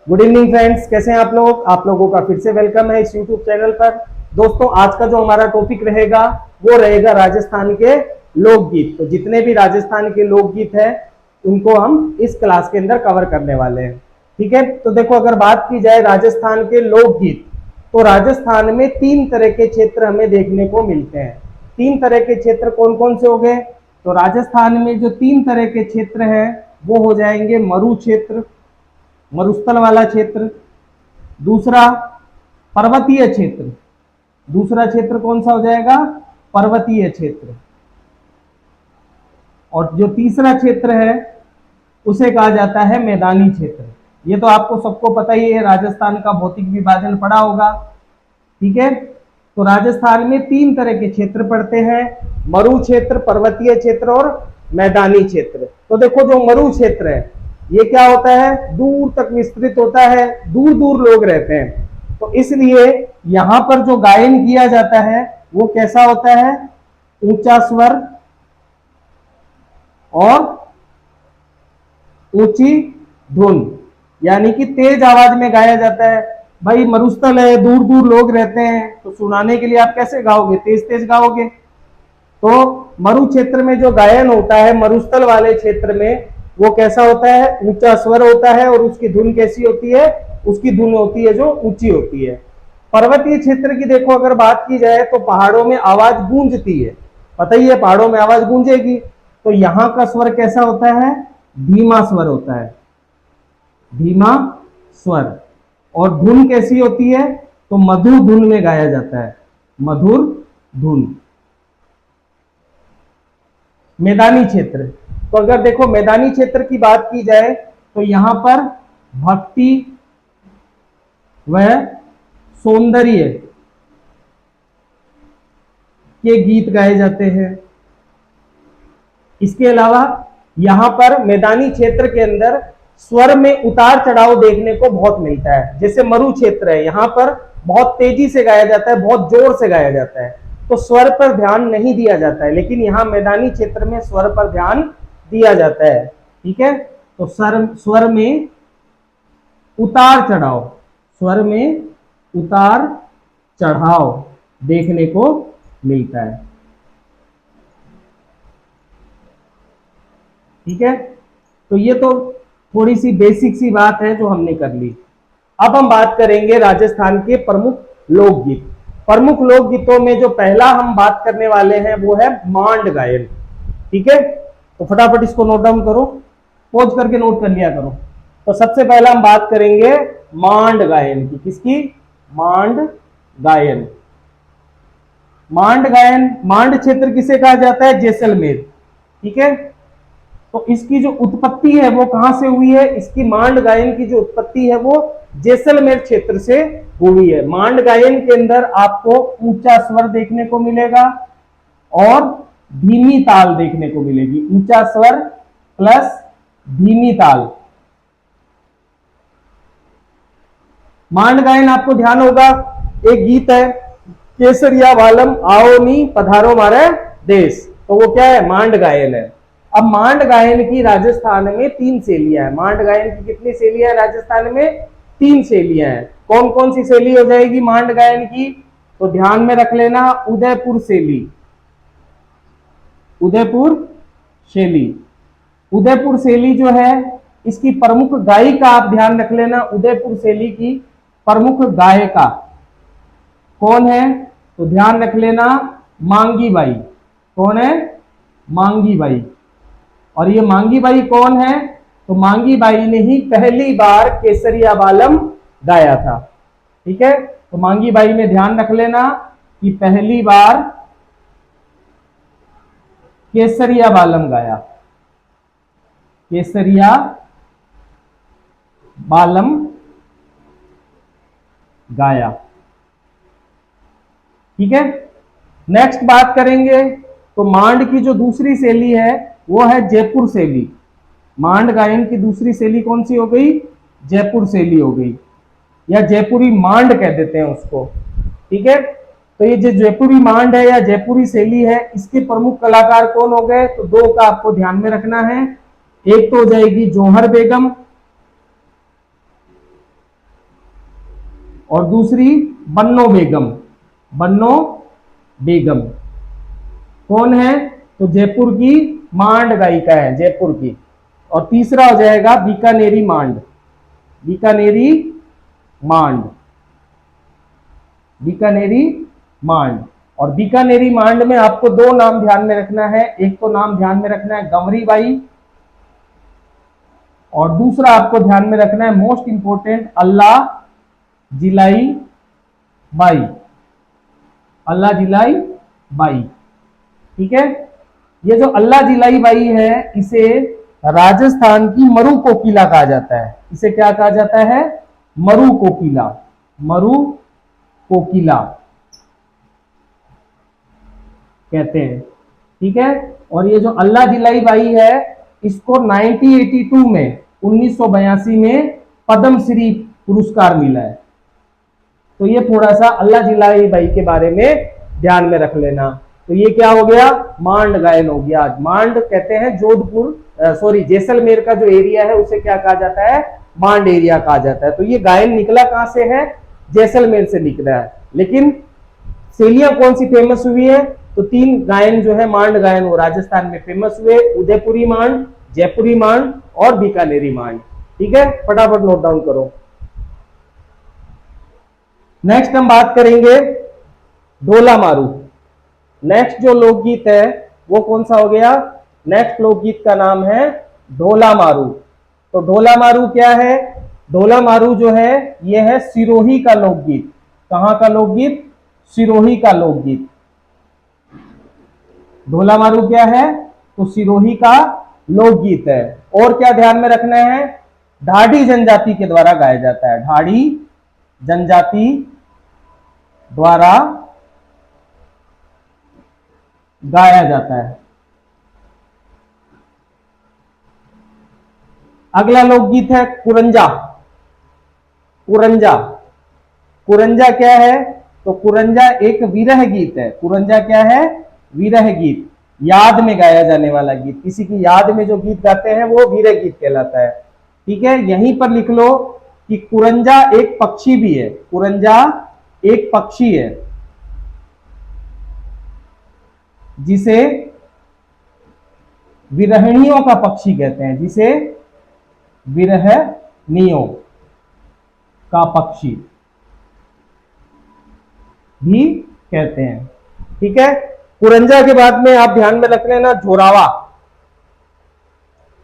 Good evening friends, कैसे हैं आप लोग। आप लोगों का फिर से वेलकम है इस यूट्यूब चैनल पर। दोस्तों, आज का जो हमारा टॉपिक रहेगा वो रहेगा राजस्थान के लोकगीत। तो जितने भी राजस्थान के लोकगीत हैं उनको हम इस क्लास के अंदर कवर करने वाले हैं। ठीक है, तो देखो, अगर बात की जाए राजस्थान के लोकगीत, तो राजस्थान में तीन तरह के क्षेत्र हमें देखने को मिलते हैं। तीन तरह के क्षेत्र कौन कौन से हो गए? तो राजस्थान में जो तीन तरह के क्षेत्र हैं वो हो जाएंगे मरु क्षेत्र, मरुस्थल वाला क्षेत्र। दूसरा पर्वतीय क्षेत्र, दूसरा क्षेत्र कौन सा हो जाएगा? पर्वतीय क्षेत्र। और जो तीसरा क्षेत्र है उसे कहा जाता है मैदानी क्षेत्र। ये तो आपको सबको पता ही है, राजस्थान का भौतिक विभाजन पढ़ा होगा। ठीक है, तो राजस्थान में तीन तरह के क्षेत्र पड़ते हैं, मरु क्षेत्र, पर्वतीय क्षेत्र और मैदानी क्षेत्र। तो देखो, जो मरु क्षेत्र है ये क्या होता है? दूर तक विस्तृत होता है, दूर दूर लोग रहते हैं। तो इसलिए यहां पर जो गायन किया जाता है वो कैसा होता है? ऊंचा स्वर और ऊंची धुन, यानी कि तेज आवाज में गाया जाता है। भाई मरुस्थल है, दूर दूर लोग रहते हैं, तो सुनाने के लिए आप कैसे गाओगे? तेज तेज गाओगे। तो मरु क्षेत्र में जो गायन होता है, मरुस्थल वाले क्षेत्र में, वो कैसा होता है? ऊंचा स्वर होता है और उसकी धुन कैसी होती है? उसकी धुन होती है जो ऊंची होती है। पर्वतीय क्षेत्र की देखो अगर बात की जाए तो पहाड़ों में आवाज गूंजती है, पता ही है पहाड़ों में आवाज गूंजेगी। तो यहां का स्वर कैसा होता है? धीमा स्वर होता है, धीमा स्वर। और धुन कैसी होती है? तो मधुर धुन में गाया जाता है, मधुर धुन। मैदानी क्षेत्र, तो अगर देखो मैदानी क्षेत्र की बात की जाए तो यहां पर भक्ति व सौंदर्य के गीत गाए जाते हैं। इसके अलावा यहां पर मैदानी क्षेत्र के अंदर स्वर में उतार चढ़ाव देखने को बहुत मिलता है। जैसे मरु क्षेत्र है, यहां पर बहुत तेजी से गाया जाता है, बहुत जोर से गाया जाता है, तो स्वर पर ध्यान नहीं दिया जाता है। लेकिन यहां मैदानी क्षेत्र में स्वर पर ध्यान दिया जाता है। ठीक है, तो स्वर में उतार चढ़ाव, स्वर में उतार चढ़ाव देखने को मिलता है। ठीक है, तो ये तो थोड़ी सी बेसिक सी बात है जो हमने कर ली। अब हम बात करेंगे राजस्थान के प्रमुख लोकगीत। प्रमुख लोकगीतों में जो पहला हम बात करने वाले हैं वो है मांड गायन। ठीक है, तो फटाफट इसको नोट डाउन करो, पॉज करके नोट कर लिया करो। तो सबसे पहला हम बात करेंगे मांड गायन की। किसकी? मांड गायन। मांड गायन, मांड क्षेत्र किसे कहा जाता है? जैसलमेर। ठीक है, तो इसकी जो उत्पत्ति है वो कहां से हुई है? इसकी मांड गायन की जो उत्पत्ति है वो जैसलमेर क्षेत्र से हुई है। मांड गायन के अंदर आपको ऊंचा स्वर देखने को मिलेगा और धीमी ताल देखने को मिलेगी। ऊंचा स्वर प्लस धीमी ताल। मांड गायन आपको ध्यान होगा, एक गीत है, केसरिया वालम आओ नी पधारो मारे देश, तो वो क्या है? मांड गायन है। अब मांड गायन की राजस्थान में तीन शैलियां हैं। मांड गायन की कितनी शैलियां हैं राजस्थान में? तीन शैलियां हैं। कौन कौन सी शैली हो जाएगी मांड गायन की? तो ध्यान में रख लेना, उदयपुर शैली, उदयपुर शैली। उदयपुर शैली जो है इसकी प्रमुख गायिका आप ध्यान रख लेना, उदयपुर शैली की प्रमुख गायिका कौन है? तो ध्यान रख लेना, मांगी बाई। कौन है? मांगी बाई। और ये मांगी बाई कौन है? तो मांगी बाई ने ही पहली बार केसरिया बालम गाया था। ठीक है, तो मांगी बाई में ध्यान रख लेना कि पहली बार केसरिया बालम गाया, केसरिया बालम गाया। ठीक है, नेक्स्ट बात करेंगे तो मांड की जो दूसरी शैली है वो है जयपुर शैली। मांड गायन की दूसरी शैली कौन सी हो गई? जयपुर शैली हो गई, या जयपुरी मांड कह देते हैं उसको। ठीक है, तो ये जो जयपुरी मांड है या जयपुरी शैली है, इसके प्रमुख कलाकार कौन हो गए? तो दो का आपको ध्यान में रखना है। एक तो हो जाएगी जौहर बेगम और दूसरी बन्नो बेगम। बन्नो बेगम कौन है? तो जयपुर की मांड गायिका है, जयपुर की। और तीसरा हो जाएगा बीकानेरी मांड। बीकानेरी मांड, बीकानेरी मांड। और बीकानेरी मांड में आपको दो नाम ध्यान में रखना है। एक तो नाम ध्यान में रखना है गंवरी बाई, और दूसरा आपको ध्यान में रखना है मोस्ट इंपोर्टेंट अल्लाह जिलाई बाई। अल्लाह जिलाई बाई, ठीक है। ये जो अल्लाह जिलाई बाई है, इसे राजस्थान की मरु कोकिला कहा जाता है। इसे क्या कहा जाता है? मरु कोकिला। मरु कोकिला कहते हैं, ठीक है। और ये जो अल्लाह जिलाई बाई है, इसको 1982 में 1982 में पद्मश्री पुरस्कार मिला है। तो ये थोड़ा सा अल्लाह जिलाई बाई के बारे में ध्यान में रख लेना। तो ये क्या हो गया? मांड गायन हो गया। मांड कहते हैं जोधपुर, सॉरी जैसलमेर का जो एरिया है उसे क्या कहा जाता है? मांड एरिया कहा जाता है। तो ये गायन निकला कहां से है? जैसलमेर से निकला है। लेकिन शैलियां कौन सी फेमस हुई है? तो तीन गायन जो है मांड गायन वो राजस्थान में फेमस हुए, उदयपुरी मांड, जयपुरी मांड और बीकानेरी मांड। ठीक है, फटाफट नोट डाउन करो। नेक्स्ट हम बात करेंगे ढोला मारू। नेक्स्ट जो लोकगीत है वो कौन सा हो गया? नेक्स्ट लोकगीत का नाम है ढोला मारू। तो ढोला मारू क्या है? ढोला मारू जो है ये है सिरोही का लोकगीत। कहां का लोकगीत? सिरोही का लोकगीत। ढोला मारू क्या है? तो सिरोही का लोकगीत है। और क्या ध्यान में रखना है? ढाडी जनजाति के द्वारा गाया जाता है। ढाडी जनजाति द्वारा गाया जाता है। अगला लोकगीत है कुरंजा। कुरंजा, कुरंजा क्या है? तो कुरंजा एक विरह गीत है। कुरंजा क्या है? विरह गीत, याद में गाया जाने वाला गीत। किसी की याद में जो गीत गाते हैं वो विरह गीत कहलाता है। ठीक है, यहीं पर लिख लो कि कुरंजा एक पक्षी भी है। कुरंजा एक पक्षी है जिसे विरहणियों का पक्षी कहते हैं। जिसे विरहणियों का पक्षी भी कहते हैं। ठीक है, कुरंजा के बाद में आप ध्यान में रख लेना जोरावा।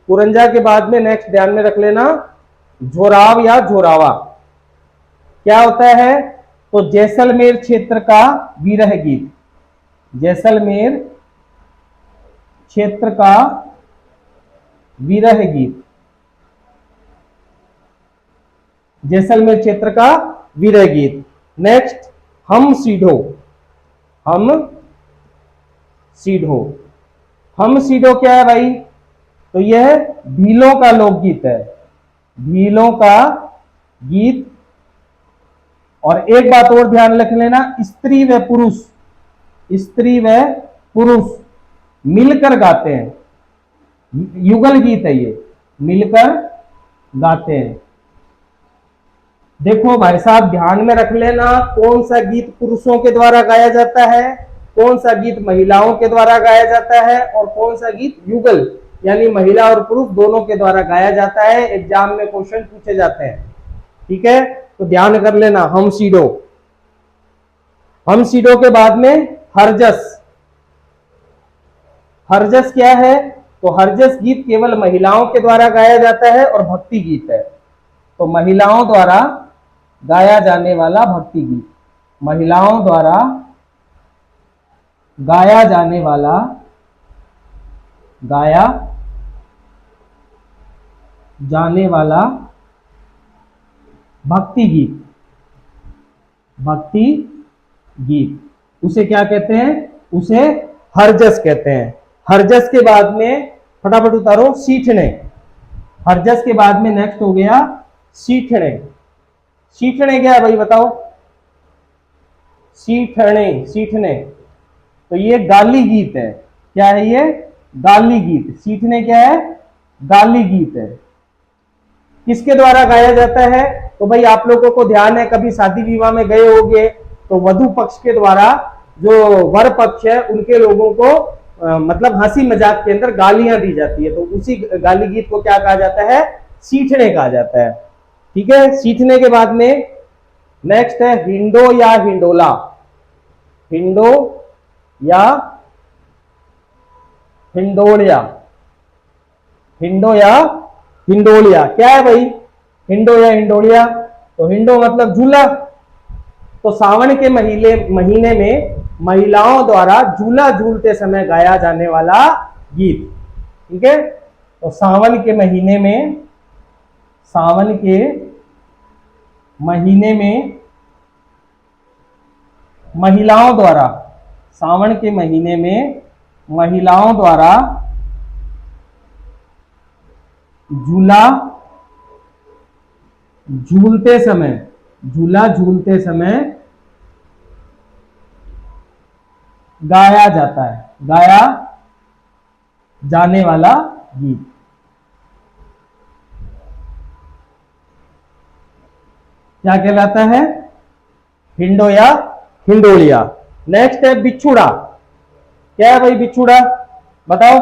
कुरंजा के बाद में नेक्स्ट ध्यान में रख लेना जोराव या जोरावा। क्या होता है? तो जैसलमेर क्षेत्र का विरह गीत। जैसलमेर क्षेत्र का विरह गीत। जैसलमेर क्षेत्र का विरह गीत। नेक्स्ट हम सीढ़ो। हम सीढ़ो। हम सीढ़ो क्या है भाई? तो यह भीलों का लोकगीत है। भीलों का गीत। और एक बात और ध्यान रख लेना, स्त्री व पुरुष, स्त्री व पुरुष मिलकर गाते हैं। युगल गीत है ये, मिलकर गाते हैं। देखो भाई साहब ध्यान में रख लेना, कौन सा गीत पुरुषों के द्वारा गाया जाता है, कौन सा गीत महिलाओं के द्वारा गाया जाता है, और कौन सा गीत युगल यानी महिला और पुरुष दोनों के द्वारा गाया जाता है। एग्जाम में क्वेश्चन पूछे जाते हैं। ठीक है, तो ध्यान कर लेना हम सीढ़ो। हम सीढ़ो के बाद में हरजस। हरजस क्या है? तो हरजस गीत केवल महिलाओं के द्वारा गाया जाता है और भक्ति गीत है। तो महिलाओं द्वारा गाया जाने वाला भक्ति गीत। महिलाओं द्वारा गाया जाने वाला, गाया जाने वाला भक्ति गीत। भक्ति गीत उसे क्या कहते हैं? उसे हरजस कहते हैं। हरजस के बाद में फटाफट उतारो सीठने। हरजस के बाद में नेक्स्ट हो गया सीठने। सीठने क्या है भाई बताओ? सीठने, सीठने तो ये गाली गीत है। क्या है ये? गाली गीत। सीठने क्या है? गाली गीत है। किसके द्वारा गाया जाता है? तो भाई आप लोगों को ध्यान है, कभी शादी विवाह में गए होंगे तो वधु पक्ष के द्वारा जो वर पक्ष है उनके लोगों को मतलब हंसी मजाक के अंदर गालियां दी जाती है, तो उसी गाली गीत को क्या कहा जाता है, सीठने कहा जाता है। ठीक है, सीठने के बाद में नेक्स्ट है हिंडो या हिंडोला। हिंडो या हिंडोलिया। हिंडो या हिंडोलिया क्या है भाई, हिंडो या हिंडोलिया? तो हिंडो मतलब झूला, तो सावन के महीने में महिलाओं द्वारा झूला झूलते समय गाया जाने वाला गीत। ठीक है, तो सावन के महीने में महिलाओं द्वारा, सावन के महीने में महिलाओं द्वारा झूला झूलते समय गाया जाने वाला गीत। क्या कहलाता है, हिंडो या हिंडोलिया। नेक्स्ट है बिछुड़ा। क्या है भाई बिछुड़ा, बताओ?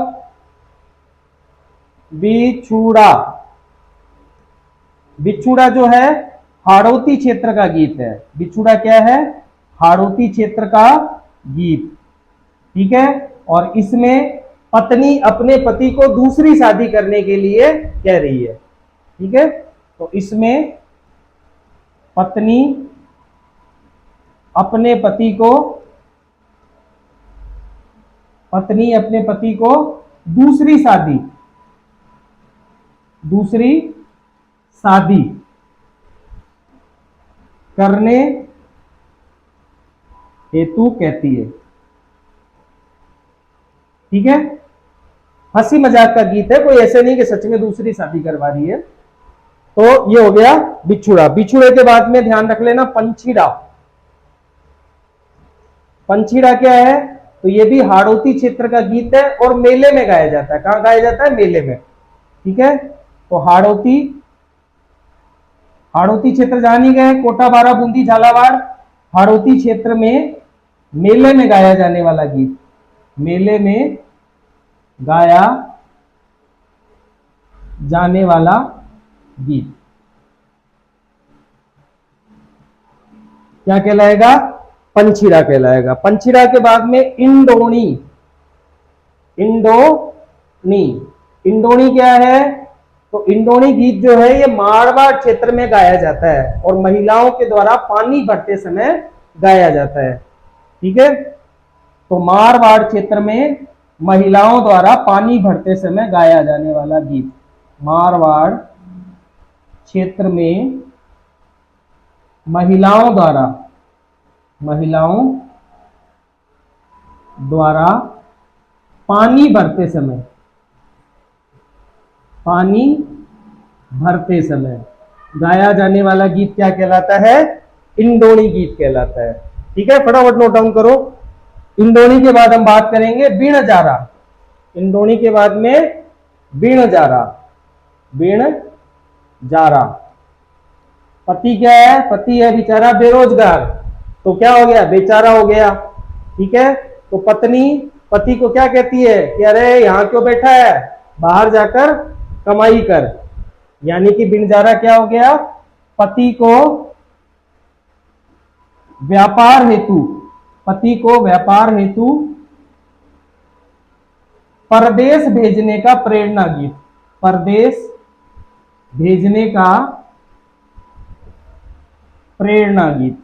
बिछुड़ा जो है हाड़ौती क्षेत्र का गीत है। बिछुड़ा क्या है, हाड़ौती क्षेत्र का गीत। ठीक है, और इसमें पत्नी अपने पति को दूसरी शादी करने के लिए कह रही है। ठीक है, तो इसमें पत्नी अपने पति को दूसरी शादी करने हेतु कहती है। ठीक है, हंसी मजाक का गीत है, कोई ऐसे नहीं कि सच में दूसरी शादी करवा रही है। तो ये हो गया बिछुड़ा। बिछुड़े के बाद में ध्यान रख लेना पंछीड़ा। पंछीड़ा क्या है, तो ये भी हाड़ौती क्षेत्र का गीत है और मेले में गाया जाता है। कहां गाया जाता है, मेले में। ठीक है, तो हाड़ौती क्षेत्र जान ही गए, कोटा, बारा, बूंदी, झालावाड़। हाड़ौती क्षेत्र में मेले में गाया जाने वाला गीत, मेले में गाया जाने वाला गीत क्या कहलाएगा, पंछीड़ा कहलाएगा। पंछीड़ा के बाद में इंडोनी। इंडोनी क्या है, तो इंडोनी गीत जो है ये मारवाड़ क्षेत्र में गाया जाता है और महिलाओं के द्वारा पानी भरते समय गाया जाता है। ठीक है, तो मारवाड़ क्षेत्र में महिलाओं द्वारा पानी भरते समय गाया जाने वाला गीत। मारवाड़ क्षेत्र में महिलाओं द्वारा पानी भरते समय गाया जाने वाला गीत क्या कहलाता है, इंडोनी गीत कहलाता है। ठीक है, फटाफट नोट डाउन करो। इंडोनी के बाद हम बात करेंगे बिणजारा। इंडोनी के बाद में बिणजारा। पति क्या है, पति है बेचारा बेरोजगार, तो क्या हो गया, बेचारा हो गया। ठीक है, तो पत्नी पति को क्या कहती है कि अरे यहां क्यों बैठा है, बाहर जाकर कमाई कर। यानी कि बिणजारा क्या हो गया, पति को व्यापार हेतु परदेश भेजने का प्रेरणा गीत। परदेश भेजने का प्रेरणा गीत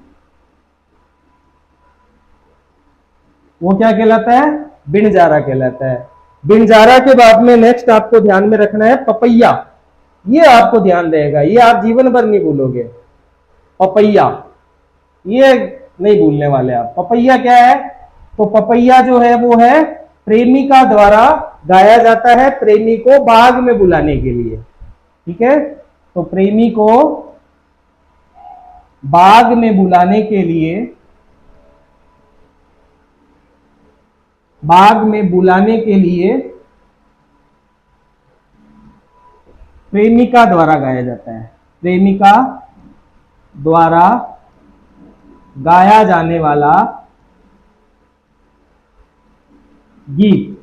वो क्या कहलाता है, बिणजारा कहलाता है। बिणजारा के बाद में नेक्स्ट आपको ध्यान में रखना है पपैया। ये आपको ध्यान रहेगा, ये आप जीवन भर नहीं भूलोगे। पपैया ये नहीं भूलने वाले आप। पपैया क्या है, तो पपैया जो है वो है प्रेमिका द्वारा गाया जाता है प्रेमी को बाग में बुलाने के लिए। ठीक है, तो प्रेमी को बाग में बुलाने के लिए प्रेमिका द्वारा गाया जाता है। प्रेमिका द्वारा गाया जाने वाला गीत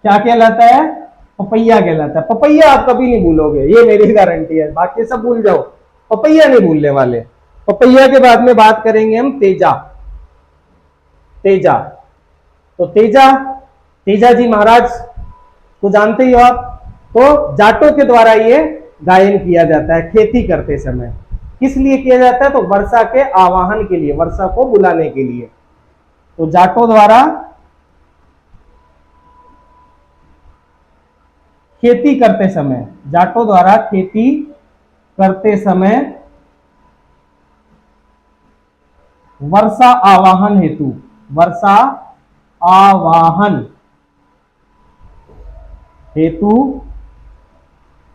क्या कहलाता है? पपैया कहलाता है। पपैया आप कभी नहीं भूलोगे, ये मेरी गारंटी है, बाकी सब भूल जाओ, पपैया नहीं भूलने वाले। पपैया के बाद में बात करेंगे हम तेजा। तेजा, तो तेजा, तेजा जी महाराज को जानते ही हो आप। तो जाटों के द्वारा ये गायन किया जाता है खेती करते समय। किस लिए किया जाता है? तो वर्षा के आवाहन के लिए, वर्षा को बुलाने के लिए। तो जाटों द्वारा खेती करते समय, जाटों द्वारा खेती करते समय वर्षा आवाहन हेतु, वर्षा आवाहन हेतु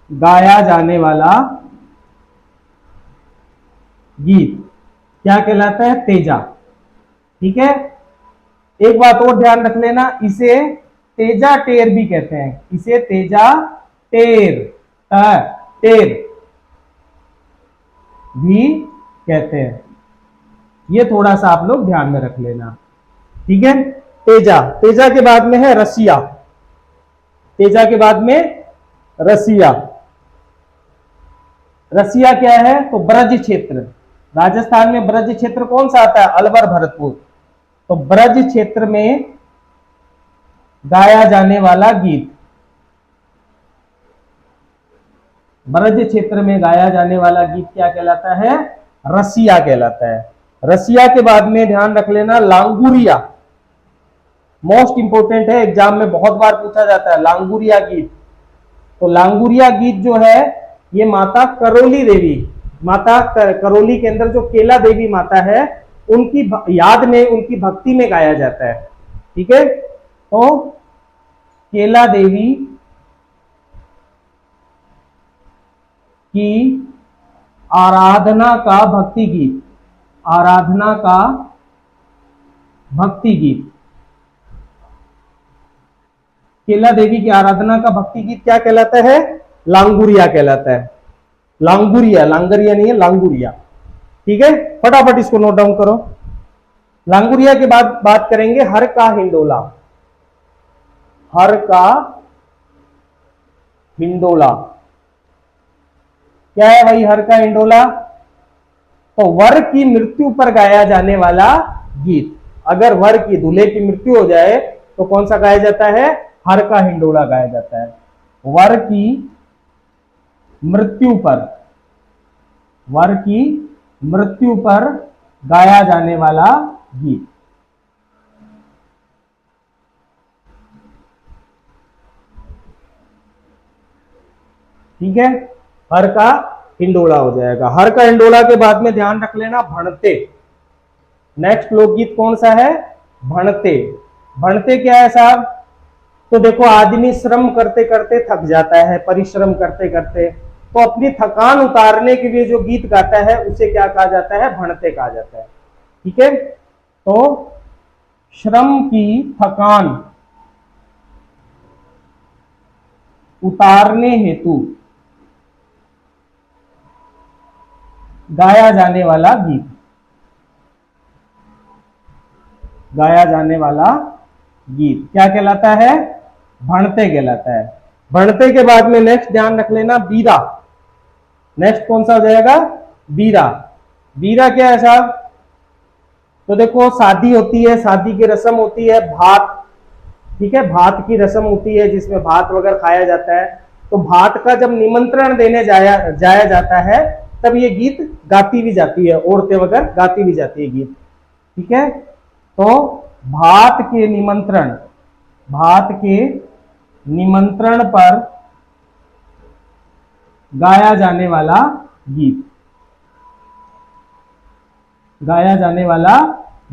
गाया जाने वाला गीत क्या कहलाता है? तेजा। ठीक है, एक बात और ध्यान रख लेना, इसे तेजा टेर भी कहते हैं, इसे तेजा टेर टेर भी कहते हैं। ये थोड़ा सा आप लोग ध्यान में रख लेना। ठीक है, तेजा। तेजा के बाद में है रसिया। तेजा के बाद में रसिया। रसिया क्या है? तो ब्रज क्षेत्र। राजस्थान में ब्रज क्षेत्र कौन सा आता है? अलवर भरतपुर। तो ब्रज क्षेत्र में गाया जाने वाला गीत, ब्रज क्षेत्र में गाया जाने वाला गीत क्या कहलाता है? रसिया कहलाता है। रसिया के बाद में ध्यान रख लेना लांगुरिया। मोस्ट इंपोर्टेंट है, एग्जाम में बहुत बार पूछा जाता है लांगुरिया गीत। तो लांगुरिया गीत जो है ये माता करोली देवी, माता करोली के अंदर जो केला देवी माता है उनकी याद में, उनकी भक्ति में गाया जाता है। ठीक है, तो केला देवी की आराधना का भक्ति गीत, आराधना का भक्ति गीत, केला देवी की आराधना का भक्ति गीत क्या कहलाता है? लांगुरिया कहलाता है। लांगुरिया, लांगरिया नहीं है, लांगुरिया। ठीक है, फटाफट इसको नोट डाउन करो। लांगुरिया के बाद बात करेंगे हर का हिंडोला। हर का हिंडोला क्या है भाई? हर का हिंडोला तो वर की मृत्यु पर गाया जाने वाला गीत। अगर वर की, दूल्हे की मृत्यु हो जाए तो कौन सा गाया जाता है? हर का हिंडोला गाया जाता है। वर की मृत्यु पर, वर की मृत्यु पर गाया जाने वाला गीत। ठीक है, हर का हिंडोला हो जाएगा। हर का हिंडोला के बाद में ध्यान रख लेना भणते। नेक्स्ट लोकगीत कौन सा है? भणते। भणते क्या है साहब? तो देखो आदमी श्रम करते करते थक जाता है, परिश्रम करते करते, तो अपनी थकान उतारने के लिए जो गीत गाता है उसे क्या कहा जाता है? भणते कहा जाता है। ठीक है, तो श्रम की थकान उतारने हेतु गाया जाने वाला गीत, गाया जाने वाला गीत क्या कहलाता है? भणते कहलाता है। भणते के बाद में नेक्स्ट ध्यान रख लेना बीरा। नेक्स्ट कौन सा हो जाएगा? बीरा। बीरा क्या है साहब? तो देखो शादी होती है, शादी की रस्म होती है, भात, ठीक है, भात की रस्म होती है जिसमें भात वगैरह खाया जाता है। तो भात का जब निमंत्रण देने जाया जाता है तब ये गीत गाती भी जाती है, औरतें वगैरह गाती भी जाती है गीत। ठीक है, तो भात के निमंत्रण, भात के निमंत्रण पर गाया जाने वाला गीत, गाया जाने वाला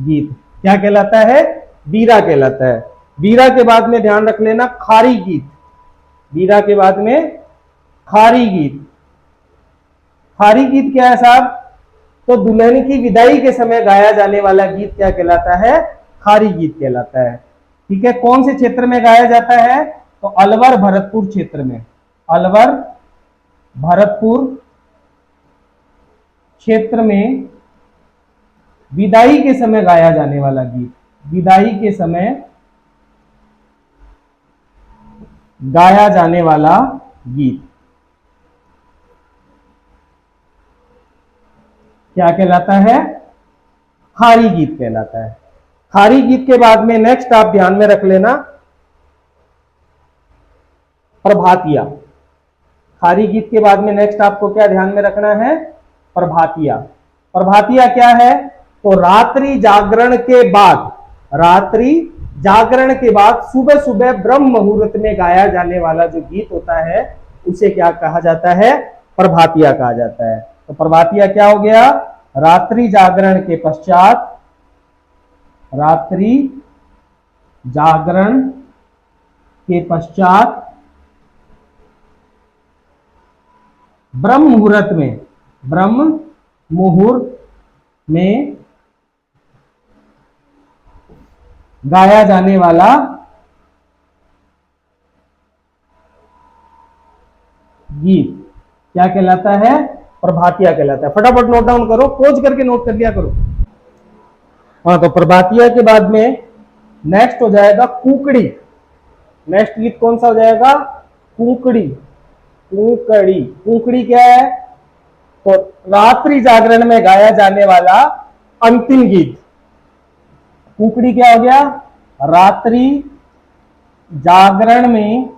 गीत क्या कहलाता है? बीरा कहलाता है। बीरा के बाद में ध्यान रख लेना खारी गीत। बीरा के बाद में खारी गीत। खारी गीत क्या है साहब? तो दुल्हन की विदाई के समय गाया जाने वाला गीत क्या कहलाता है? खारी गीत कहलाता है। ठीक है, कौन से क्षेत्र में गाया जाता है? तो अलवर भरतपुर क्षेत्र में, अलवर भरतपुर क्षेत्र में विदाई के समय गाया जाने वाला गीत, विदाई के समय गाया जाने वाला गीत क्या कहलाता है? खारी गीत कहलाता है। खारी गीत के बाद में नेक्स्ट आप ध्यान में रख लेना प्रभातिया। खारी गीत के बाद में नेक्स्ट आपको क्या ध्यान में रखना है? प्रभातिया। प्रभातिया क्या है? तो रात्रि जागरण के बाद, रात्रि जागरण के बाद सुबह सुबह ब्रह्म मुहूर्त में गाया जाने वाला जो गीत होता है उसे क्या कहा जाता है? प्रभातिया कहा जाता है। तो प्रभातिया क्या हो गया? रात्रि जागरण के पश्चात, रात्रि जागरण के पश्चात ब्रह्म मुहूर्त में, ब्रह्म मुहूर्त में गाया जाने वाला गीत क्या कहलाता है? प्रभातिया कहलाता है। फटाफट नोट डाउन करो, पोज करके नोट कर लिया करो। हाँ, तो प्रभातिया के बाद में नेक्स्ट हो जाएगा कुकड़ी। नेक्स्ट गीत कौन सा हो जाएगा? कुकड़ी। कुकड़ी, कुकड़ी क्या है? तो रात्रि जागरण में गाया जाने वाला अंतिम गीत। कुकड़ी क्या हो गया? रात्रि जागरण में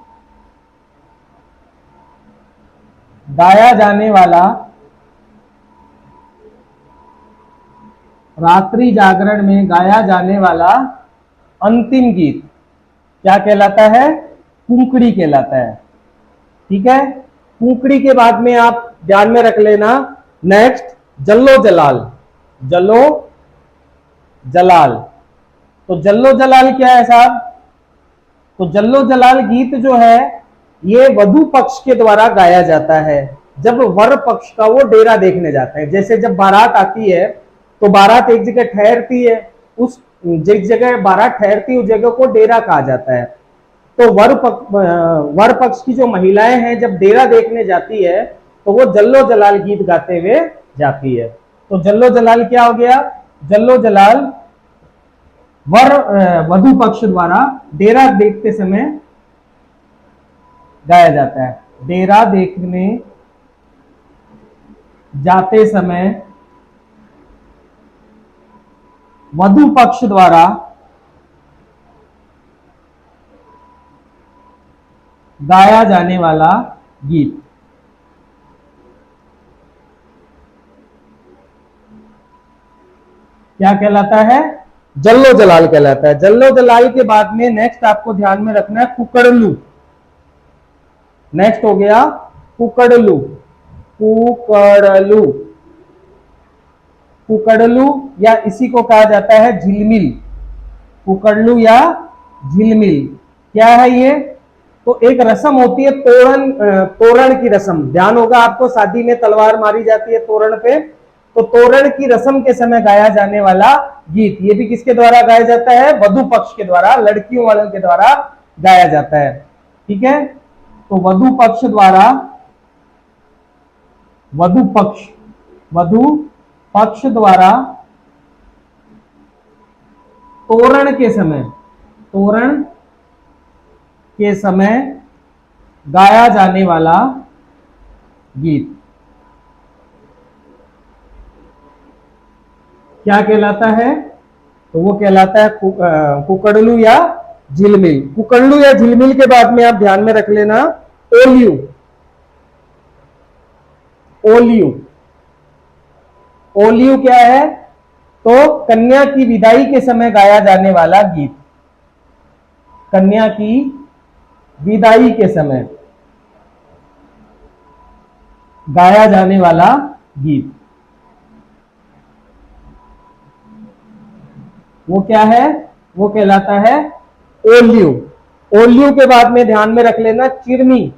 गाया जाने वाला, रात्रि जागरण में गाया जाने वाला अंतिम गीत क्या कहलाता है? कुकड़ी कहलाता है। ठीक है। कुकड़ी के बाद में आप ध्यान में रख लेना नेक्स्ट जल्लो जलाल। जल्लो जलाल, तो जल्लो जलाल क्या है साहब? तो जल्लो जलाल गीत जो है ये वधु पक्ष के द्वारा गाया जाता है जब वर पक्ष का वो डेरा देखने जाता है। जैसे जब बारात आती है तो बारात एक जगह ठहरती है, उस जिस जगह बारात ठहरती है उस जगह को डेरा कहा जाता है। तो वर पक्ष की जो महिलाएं हैं जब डेरा देखने जाती है तो वो जल्लो जलाल गीत गाते हुए जाती है। तो जल्लो जलाल क्या हो गया? जल्लो जलाल वधु पक्ष द्वारा डेरा देखते समय गाया जाता है। डेरा देखने जाते समय वधु पक्ष द्वारा गाया जाने वाला गीत क्या कहलाता है? जल्लो जलाल कहलाता है। जल्लो जलाल के बाद में नेक्स्ट आपको ध्यान में रखना है कुकड़लू। नेक्स्ट हो गया कुकड़लू। कुकड़लू, कुकड़लू या इसी को कहा जाता है झिलमिल। कुकड़लू या झिलमिल क्या है ये? तो एक रस्म होती है तोरण, तोरण की रस्म। ध्यान होगा आपको, शादी में तलवार मारी जाती है तोरण पे, तो तोरण की रस्म के समय गाया जाने वाला गीत ये भी किसके द्वारा गाया जाता है? वधु पक्ष के द्वारा, लड़कियों वालों के द्वारा गाया जाता है। ठीक है। तो वधु पक्ष द्वारा, वधु पक्ष द्वारा तोरण के समय, तोरण के समय गाया जाने वाला गीत क्या कहलाता है? तो वो कहलाता है कुकड़लू या झिलमिल। कुकड़लू या झिलमिल के बाद में आप ध्यान में रख लेना ओलियू। ओलियू, ओलियू क्या है? तो कन्या की विदाई के समय गाया जाने वाला गीत। कन्या की विदाई के समय गाया जाने वाला गीत वो क्या है? वो कहलाता है ओलियू। ओलियू के बाद में ध्यान में रख लेना चिरमी।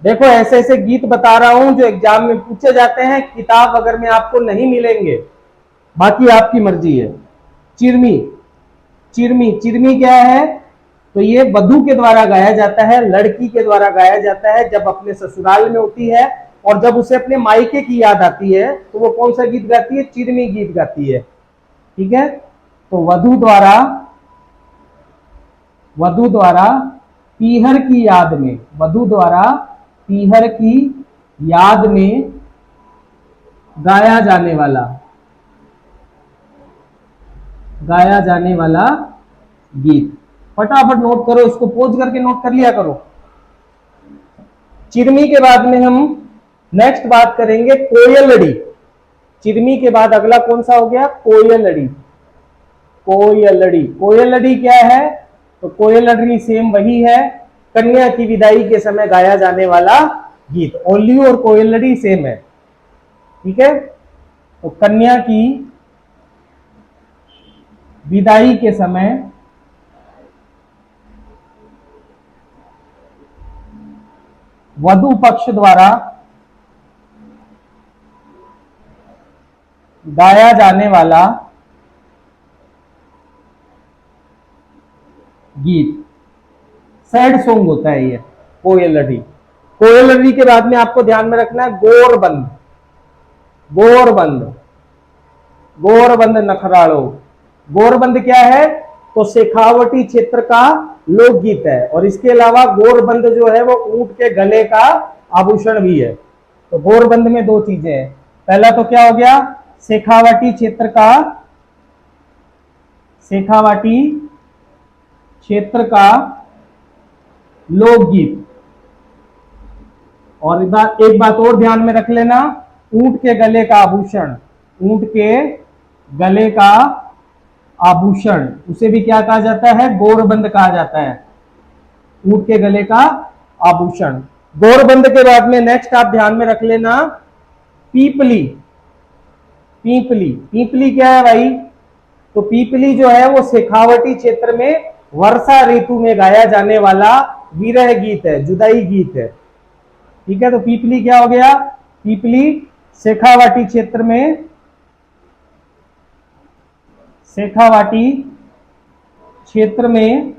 देखो ऐसे ऐसे गीत बता रहा हूं जो एग्जाम में पूछे जाते हैं, किताब अगर में आपको नहीं मिलेंगे, बाकी आपकी मर्जी है। चिरमी, चिरमी, चिरमी क्या है? तो ये वधु के द्वारा गाया जाता है, लड़की के द्वारा गाया जाता है जब अपने ससुराल में होती है और जब उसे अपने मायके की याद आती है तो वो कौन सा गीत गाती है? चिरमी गीत गाती है। ठीक है, तो वधु द्वारा पीहर की याद में, वधु द्वारा पीहर की याद में गाया जाने वाला गीत। फटाफट नोट करो, इसको पोज करके नोट कर लिया करो। चिरमी के बाद में हम नेक्स्ट बात करेंगे कोयलड़ी। चिरमी के बाद अगला कौन सा हो गया? कोयलड़ी। कोयलड़ी क्या है? तो कोयलड़ी सेम वही है, कन्या की विदाई के समय गाया जाने वाला गीत। ओल्ली और कोयलड़ी सेम है। ठीक है, तो कन्या की विदाई के समय वधु पक्ष द्वारा गाया जाने वाला गीत, सैड सॉन्ग होता है ये कोयलड़ी। कोयलड़ी के बाद में आपको ध्यान में रखना है गोरबंद। गोरबंद नखरालो। गोरबंद क्या है? तो शेखावटी क्षेत्र का लोकगीत है, और इसके अलावा गोरबंद जो है वो ऊंट के गले का आभूषण भी है। तो गोरबंद में दो चीजें हैं। पहला तो क्या हो गया? शेखावाटी क्षेत्र का लोकगीत। और एक बात और ध्यान में रख लेना, ऊंट के गले का आभूषण, ऊंट के गले का आभूषण उसे भी क्या कहा जाता है? गोरबंद कहा जाता है। ऊंट के गले का आभूषण। गोरबंद के बाद में नेक्स्ट आप ध्यान में रख लेना पीपली। पीपली क्या है भाई? तो पीपली जो है वो शेखावटी क्षेत्र में वर्षा ऋतु में गाया जाने वाला विरह गीत है, जुदाई गीत है। ठीक है, तो पीपली क्या हो गया? पीपली शेखावाटी क्षेत्र में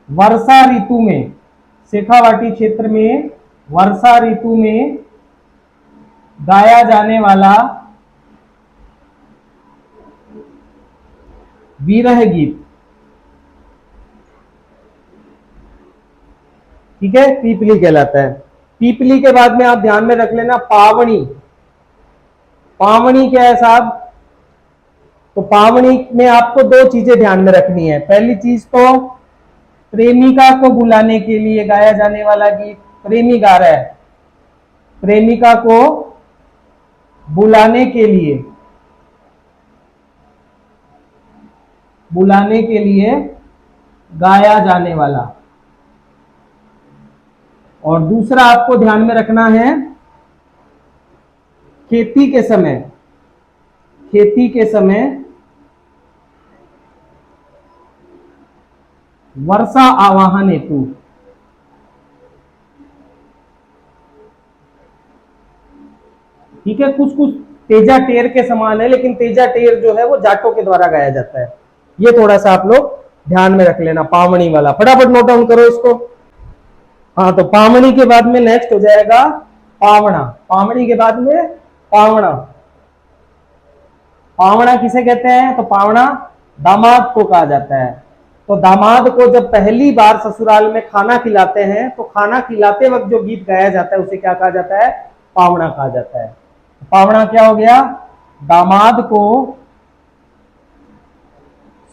वर्षा ऋतु में, शेखावाटी क्षेत्र में वर्षा ऋतु में गाया जाने वाला विरह गीत। ठीक है, पीपली कहलाता है। पीपली के बाद में आप ध्यान में रख लेना पावनी। पावनी क्या है साहब? तो पावनी में आपको दो चीजें ध्यान में रखनी है। पहली चीज तो प्रेमिका को बुलाने के लिए गाया जाने वाला गीत, प्रेमी गा रहा है, प्रेमिका को बुलाने के लिए गाया जाने वाला। और दूसरा आपको ध्यान में रखना है खेती के समय वर्षा आवाहन हेतु। ठीक है, कुछ तेजा टेर के समान है, लेकिन तेजा टेर जो है वो जाटों के द्वारा गाया जाता है। ये थोड़ा सा आप लोग ध्यान में रख लेना, पावनी वाला। फटाफट नोट डाउन करो इसको। हाँ, तो पावनी के बाद में नेक्स्ट हो जाएगा पावना। पावनी के बाद में पावना। पावना किसे कहते हैं? तो पावना दामाद को कहा जाता है। तो दामाद को जब पहली बार ससुराल में खाना खिलाते हैं तो खाना खिलाते वक्त जो गीत गाया जाता है उसे क्या कहा जाता है? पावना कहा जाता है। पावना क्या हो गया? दामाद को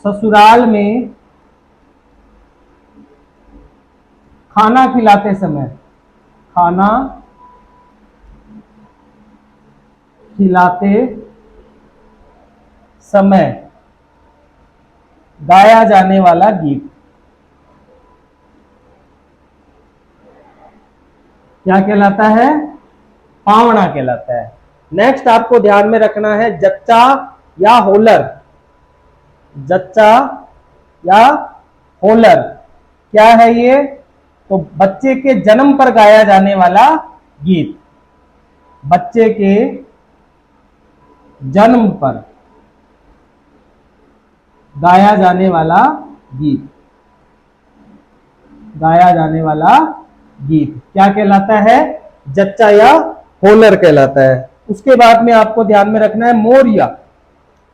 ससुराल में खाना खिलाते समय गाया जाने वाला गीत क्या कहलाता है? पावना कहलाता है। नेक्स्ट आपको ध्यान में रखना है जच्चा या होलर। जच्चा या होलर क्या है ये? तो बच्चे के जन्म पर गाया जाने वाला गीत। बच्चे के जन्म पर गाया जाने वाला गीत क्या कहलाता है? जच्चा या होलर कहलाता है। उसके बाद में आपको ध्यान में रखना है मोरिया।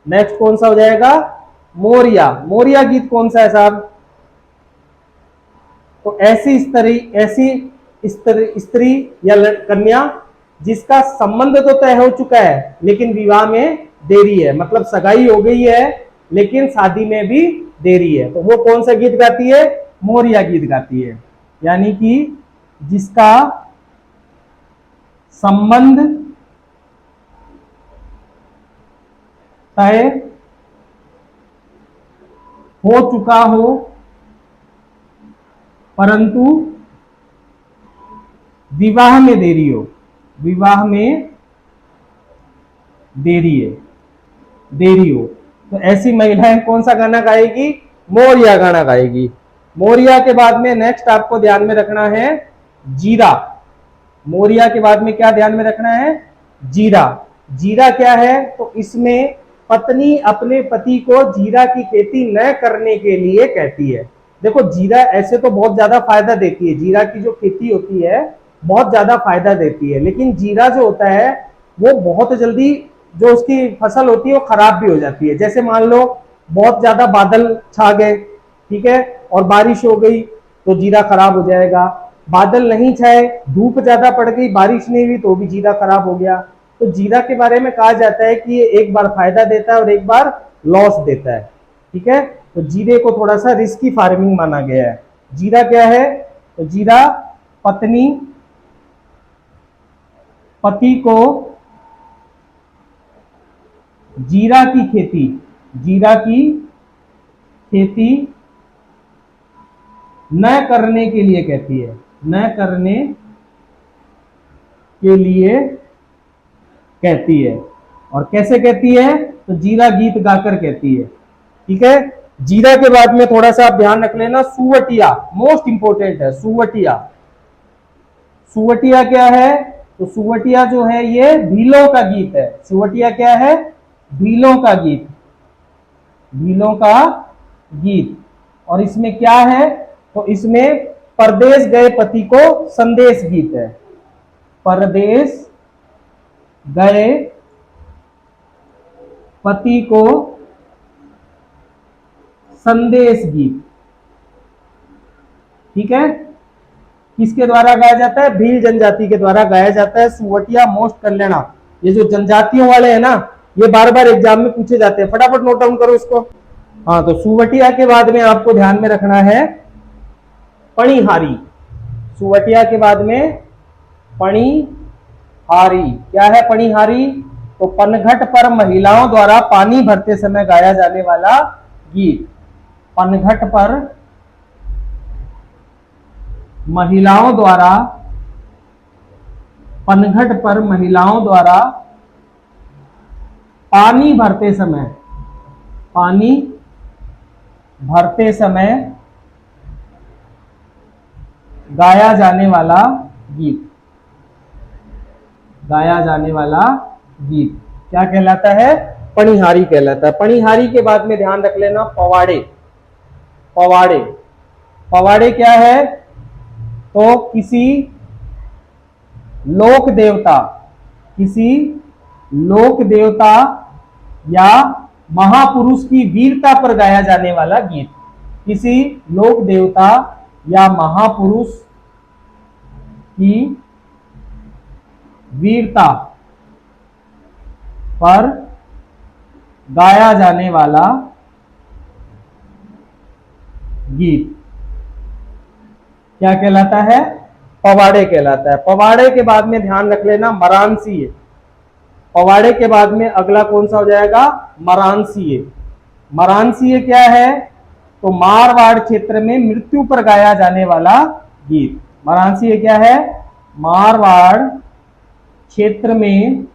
नेक्स्ट कौन सा हो जाएगा? मोरिया। मोरिया गीत कौन सा है साहब? तो ऐसी स्त्री या कन्या जिसका संबंध तो तय हो चुका है लेकिन विवाह में देरी है, मतलब सगाई हो गई है लेकिन शादी में भी देरी है, तो वो कौन सा गीत गाती है? मोरिया गीत गाती है। यानी कि जिसका संबंध तय हो चुका हो परंतु विवाह में देरी हो, विवाह में देरी हो, तो ऐसी महिलाएं कौन सा गाना गाएगी? मोरिया गाना गाएगी। मोरिया के बाद में नेक्स्ट आपको ध्यान में रखना है जीरा। मोरिया के बाद में क्या ध्यान में रखना है? जीरा। जीरा क्या है? तो इसमें पत्नी अपने पति को जीरा की खेती न करने के लिए कहती है। देखो जीरा ऐसे तो बहुत ज्यादा फायदा देती है, जीरा की जो खेती होती है बहुत ज्यादा फायदा देती है, लेकिन जीरा जो होता है वो बहुत जल्दी जो उसकी फसल होती है वो खराब भी हो जाती है। जैसे मान लो बहुत ज्यादा बादल छा गए, ठीक है, और बारिश हो गई तो जीरा खराब हो जाएगा। बादल नहीं छाए, धूप ज्यादा पड़ गई, बारिश नहीं हुई तो भी जीरा खराब हो गया। तो जीरा के बारे में कहा जाता है कि ये एक बार फायदा देता है और एक बार लॉस देता है, ठीक है। तो जीरे को थोड़ा सा रिस्की फार्मिंग माना गया है। जीरा क्या है? तो जीरा पत्नी पति को जीरा की खेती न करने के लिए कहती है, न करने के लिए कहती है। और कैसे कहती है? तो जीरा गीत गाकर कहती है, ठीक है। जीरा के बाद में थोड़ा सा आप ध्यान रख लेना सुवटिया, मोस्ट इंपोर्टेंट है सुवटिया। सुवटिया क्या है? तो सुवटिया जो है ये भीलों का गीत है। सुवटिया क्या है? भीलों का गीत, भीलों का गीत। और इसमें क्या है? तो इसमें परदेश गए पति को संदेश गीत है। परदेश गए पति को संदेश गीत, ठीक है। किसके द्वारा गाया जाता है? भील जनजाति के द्वारा गाया जाता है। सुवटिया मोस्ट कर लेना, ये जो जनजातियों वाले हैं ना ये बार बार एग्जाम में पूछे जाते हैं, फटाफट नोट डाउन करो इसको। हाँ, तो सुवटिया के बाद में आपको ध्यान में रखना है पणिहारी। सुवटिया के बाद में पणिहारी। क्या है पणिहारी? तो पनघट पर महिलाओं द्वारा पानी भरते समय गाया जाने वाला गीत। पनघट पर महिलाओं द्वारा, पनघट पर महिलाओं द्वारा पानी भरते समय गाया जाने वाला गीत, गाया जाने वाला गीत क्या कहलाता है? पणिहारी कहलाता है। पणिहारी के बाद में ध्यान रख लेना पवाड़े। पवाड़े, पवाड़े क्या है? तो किसी लोक देवता या महापुरुष की वीरता पर गाया जाने वाला गीत। किसी लोक देवता या महापुरुष की वीरता पर गाया जाने वाला गीत क्या कहलाता है? पवाड़े कहलाता है। पवाड़े के बाद में ध्यान रख लेना मरानसीय। पवाड़े के बाद में अगला कौन सा हो जाएगा? मरानसीय। मरानसीय क्या है? तो मारवाड़ क्षेत्र में मृत्यु पर गाया जाने वाला गीत। मरानसीय क्या है? मारवाड़ क्षेत्र में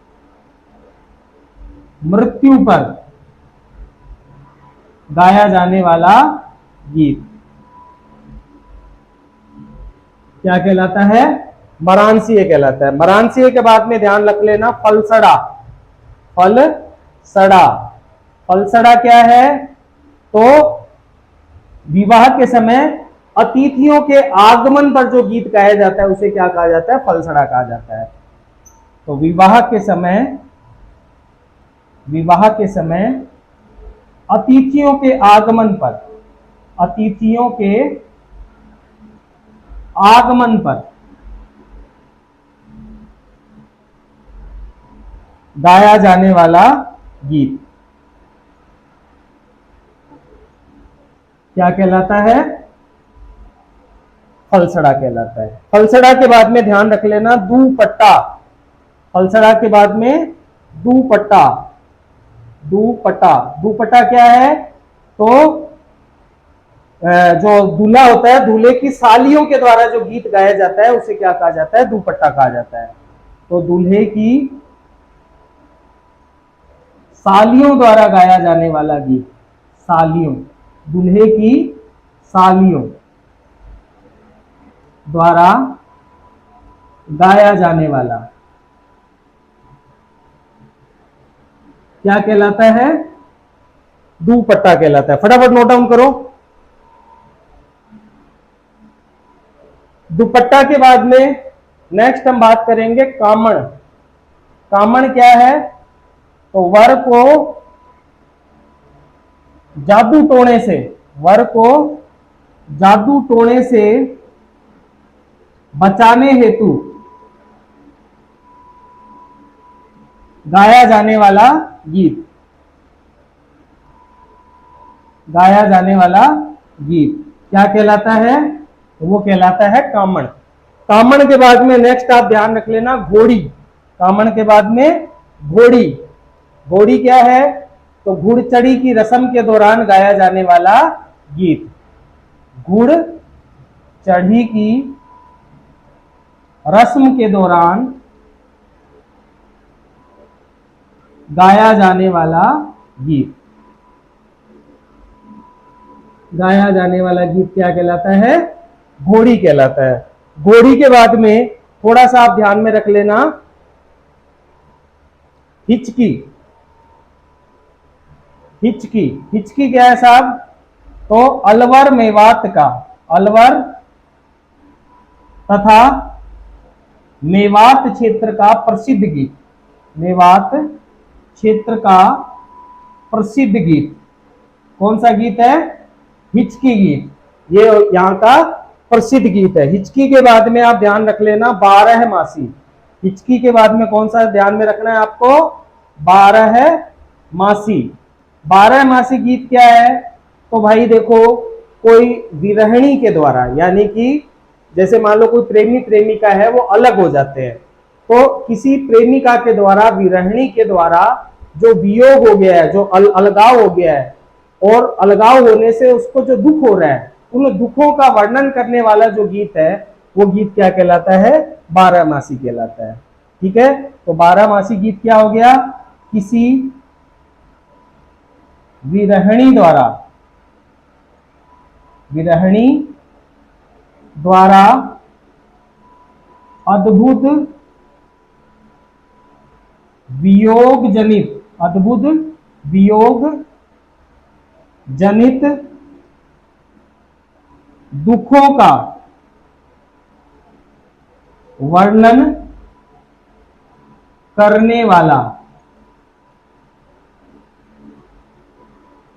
मृत्यु पर गाया जाने वाला गीत क्या कहलाता है? मरानसीय कहलाता है। मरानसीय के बाद में ध्यान रख लेना फलसड़ा। फलसड़ा, फलसड़ा क्या है? तो विवाह के समय अतिथियों के आगमन पर जो गीत गाया जाता है उसे क्या कहा जाता है? फलसड़ा कहा जाता है। तो विवाह के समय अतिथियों के आगमन पर, अतिथियों के आगमन पर गाया जाने वाला गीत क्या कहलाता है? फलसड़ा कहलाता है। फलसड़ा के बाद में ध्यान रख लेना दुपट्टा। फलसड़ा के बाद में दुपट्टा। दुपट्टा क्या है? तो जो दूल्हा होता है, दूल्हे की सालियों के द्वारा जो गीत गाया जाता है उसे क्या कहा जाता है? दुपट्टा कहा जाता है। तो दूल्हे की सालियों द्वारा गाया जाने वाला गीत, सालियों, दूल्हे की सालियों द्वारा गाया जाने वाला क्या कहलाता है? दुपट्टा कहलाता है। फटाफट नोट डाउन करो। दुपट्टा के बाद में नेक्स्ट हम बात करेंगे कामण। कामण क्या है? तो वर को जादू टोने से, वर को जादू टोने से बचाने हेतु गाया जाने वाला गीत, गाया जाने वाला गीत क्या कहलाता है? वो कहलाता है कामण। कामण के बाद में नेक्स्ट आप ध्यान रख लेना घोड़ी। कामण के बाद में घोड़ी। घोड़ी क्या है? तो घुड़चढ़ी की रस्म के दौरान गाया जाने वाला गीत, घुड़चढ़ी की रस्म के दौरान गाया जाने वाला गीत, गाया जाने वाला गीत क्या कहलाता है? घोड़ी कहलाता है। घोड़ी के बाद में थोड़ा सा आप ध्यान में रख लेना हिचकी। हिचकी, हिचकी क्या है साहब? तो अलवर मेवात का, अलवर तथा मेवात क्षेत्र का प्रसिद्ध गीत, मेवात क्षेत्र का प्रसिद्ध गीत कौन सा गीत है? हिचकी गीत। ये यहां का प्रसिद्ध गीत है। हिचकी के बाद में आप ध्यान रख लेना 12 मासी। हिचकी के बाद में कौन सा ध्यान में रखना है आपको? 12 मासी। 12 मासी गीत क्या है? तो भाई देखो, कोई विरहिणी के द्वारा, यानी कि जैसे मान लो कोई प्रेमी प्रेमिका है, वो अलग हो जाते हैं, तो किसी प्रेमिका के द्वारा, विरहिणी के द्वारा जो वियोग हो गया है, जो अलगाव हो गया है, और अलगाव होने से उसको जो दुख हो रहा है, उन दुखों का वर्णन करने वाला जो गीत है वो गीत क्या कहलाता है? 12 मासी कहलाता है। ठीक है, तो 12 मासी गीत क्या हो गया? किसी विरहिणी द्वारा, विरहिणी द्वारा अद्भुत वियोग जनित, अद्भुत वियोग जनित दुखों का वर्णन करने वाला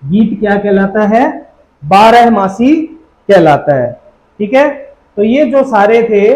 गीत क्या कहलाता है? 12 मासी कहलाता है। ठीक है, तो ये जो सारे थे,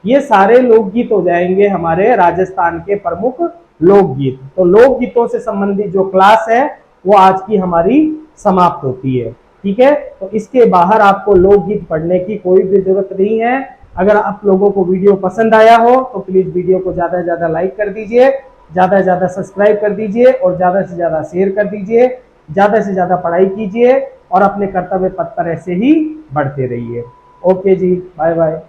ये सारे लोकगीत हो जाएंगे हमारे राजस्थान के प्रमुख लोकगीत। तो लोकगीतों से संबंधित जो क्लास है वो आज की हमारी समाप्त होती है। ठीक है, तो इसके बाहर आपको लोकगीत पढ़ने की कोई भी जरूरत नहीं है। अगर आप लोगों को वीडियो पसंद आया हो तो प्लीज वीडियो को ज्यादा से ज्यादा लाइक कर दीजिए, ज्यादा से ज्यादा सब्सक्राइब कर दीजिए और ज्यादा से ज्यादा शेयर कर दीजिए। ज्यादा से ज्यादा पढ़ाई कीजिए और अपने कर्तव्य पथ पर ऐसे ही बढ़ते रहिए। ओके जी, बाय बाय।